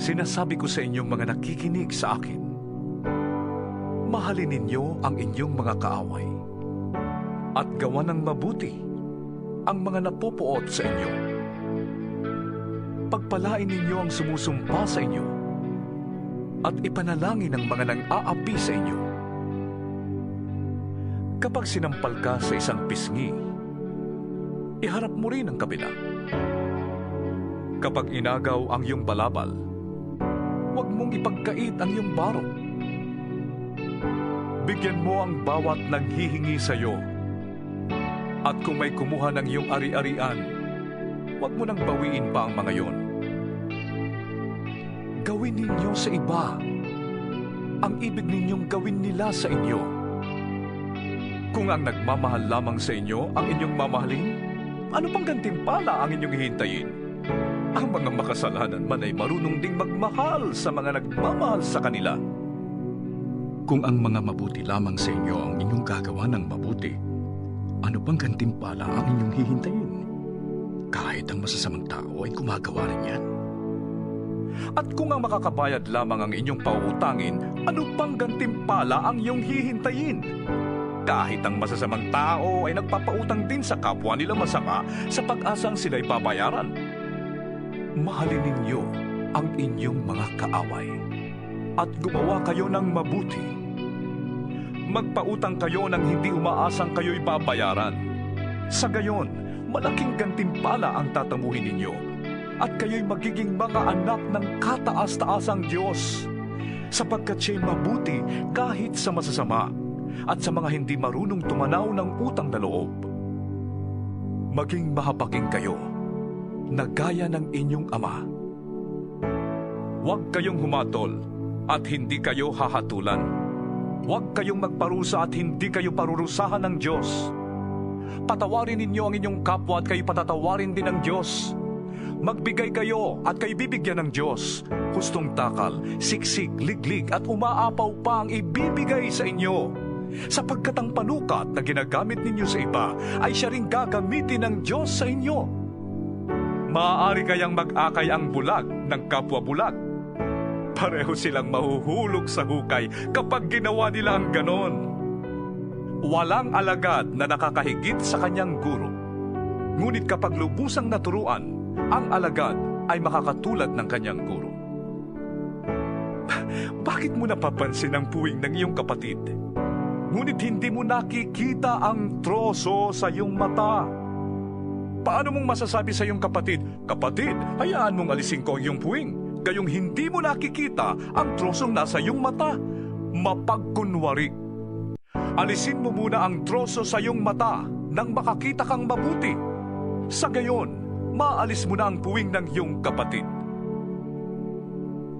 Sinasabi ko sa inyong mga nakikinig sa akin, mahalin ninyo ang inyong mga kaaway at gawa ng mabuti ang mga napupuot sa inyo. Pagpalain ninyo ang sumusumpa sa inyo at ipanalangin ang mga nang-aapi sa inyo. Kapag sinampal ka sa isang pisngi, iharap mo rin ang kabila. Kapag inagaw ang iyong balabal, huwag mong ipagkait ang iyong baro. Bigyan mo ang bawat nanghihingi sa iyo. At kung may kumuha ng iyong ari-arian, huwag mo nang bawiin pa ang mga iyon. Gawin ninyo sa iba ang ibig ninyong gawin nila sa inyo. Kung ang nagmamahal lamang sa inyo ang inyong mamahalin, ano pang gantimpala ang inyong hihintayin? Ang mga makasalanan man ay marunong ding magmahal sa mga nagmamahal sa kanila. Kung ang mga mabuti lamang sa inyo ang inyong gagawa ng mabuti, ano pang gantimpala ang inyong hihintayin? Kahit ang masasamang tao ay gumagawa rin yan. At kung ang makakabayad lamang ang inyong pauutangin, ano pang gantimpala ang iyong hihintayin? Kahit ang masasamang tao ay nagpapautang din sa kapwa nila masama sa pag-asang sila'y babayaran. Mahalin ninyo ang inyong mga kaaway at gumawa kayo ng mabuti. Magpautang kayo nang hindi umaasang kayo'y babayaran. Sa gayon, malaking gantimpala ang tatamuhin ninyo at kayo'y magiging mga anak ng kataas-taasang Diyos, sapagkat siya'y mabuti kahit sa masasama at sa mga hindi marunong tumanaw ng utang na loob. Maging mahabaking kayo na gaya ng inyong ama. Huwag kayong humatol at hindi kayo hahatulan. Huwag kayong magparusa at hindi kayo parurusahan ng Diyos. Patawarin ninyo ang inyong kapwa at kayo patatawarin din ng Diyos. Magbigay kayo at kayo bibigyan ng Diyos. Hustong takal, siksik, liglig at umaapaw pa ang ibibigay sa inyo. Sapagkat ang panukat na ginagamit ninyo sa iba ay siya ring gagamitin ng Diyos sa inyo. Maaari kayang mag-akay ang bulag ng kapwa bulag. Pareho silang mahuhulog sa hukay kapag ginawa nila ang ganon. Walang alagad na nakakahigit sa kanyang guro. Ngunit kapag lubusang naturuan, ang alagad ay makakatulad ng kanyang guro. Bakit mo napapansin ang puwing ng iyong kapatid? Ngunit hindi mo nakikita ang troso sa iyong mata. Paano mong masasabi sa iyong kapatid, "Kapatid, hayaan mong alisin ko ang iyong puwing," gayong hindi mo nakikita ang trosong nasa iyong mata? Mapagkunwari. Alisin mo muna ang troso sa iyong mata nang makakita kang mabuti. Sa gayon, maalis mo na ang puwing ng iyong kapatid.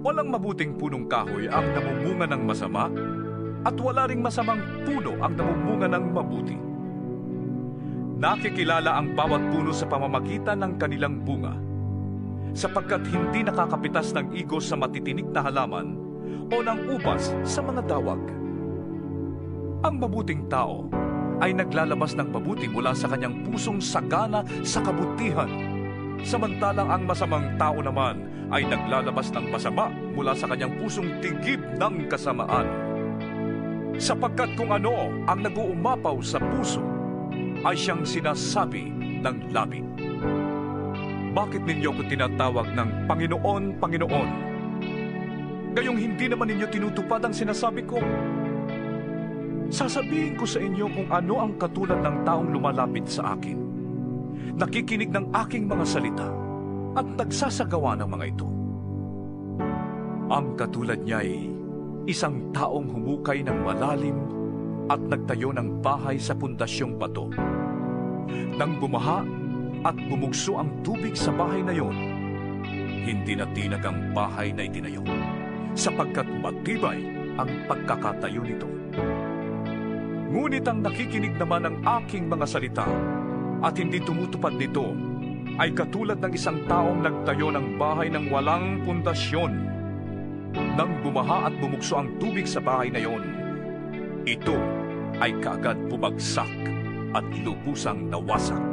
Walang mabuting punong kahoy ang namumunga ng masama, at wala ring masamang puno ang namumunga ng mabuti. Nakikilala ang bawat puno sa pamamagitan ng kanilang bunga, sapagkat hindi nakakapitas ng igos sa matitinik na halaman o ng ubas sa mga dawag. Ang mabuting tao ay naglalabas ng mabuti mula sa kanyang pusong sagana sa kabutihan, samantalang ang masamang tao naman ay naglalabas ng masama mula sa kanyang pusong tigib ng kasamaan. Sapagkat kung ano ang nag-uumapaw sa puso, ay siyang sinasabi ng labi. Bakit ninyo ko tinatawag ng Panginoon, Panginoon? Gayong hindi naman ninyo tinutupad ang sinasabi ko. Sasabihin ko sa inyo kung ano ang katulad ng taong lumalapit sa akin, nakikinig ng aking mga salita, at nagsasagawa ng mga ito. Ang katulad niya ay isang taong humukay ng malalim at nagtayo ng bahay sa pundasyong bato. Nang bumaha at bumugso ang tubig sa bahay na yon, hindi na tinag ang bahay na itinayo, sapagkat matibay ang pagkakatayo nito. Ngunit ang nakikinig naman ng aking mga salita at hindi tumutupad nito ay katulad ng isang taong nagtayo ng bahay ng walang pundasyon. Nang bumaha at bumugso ang tubig sa bahay na yon, ito ay kaagad bumagsak at lubusang nawasak.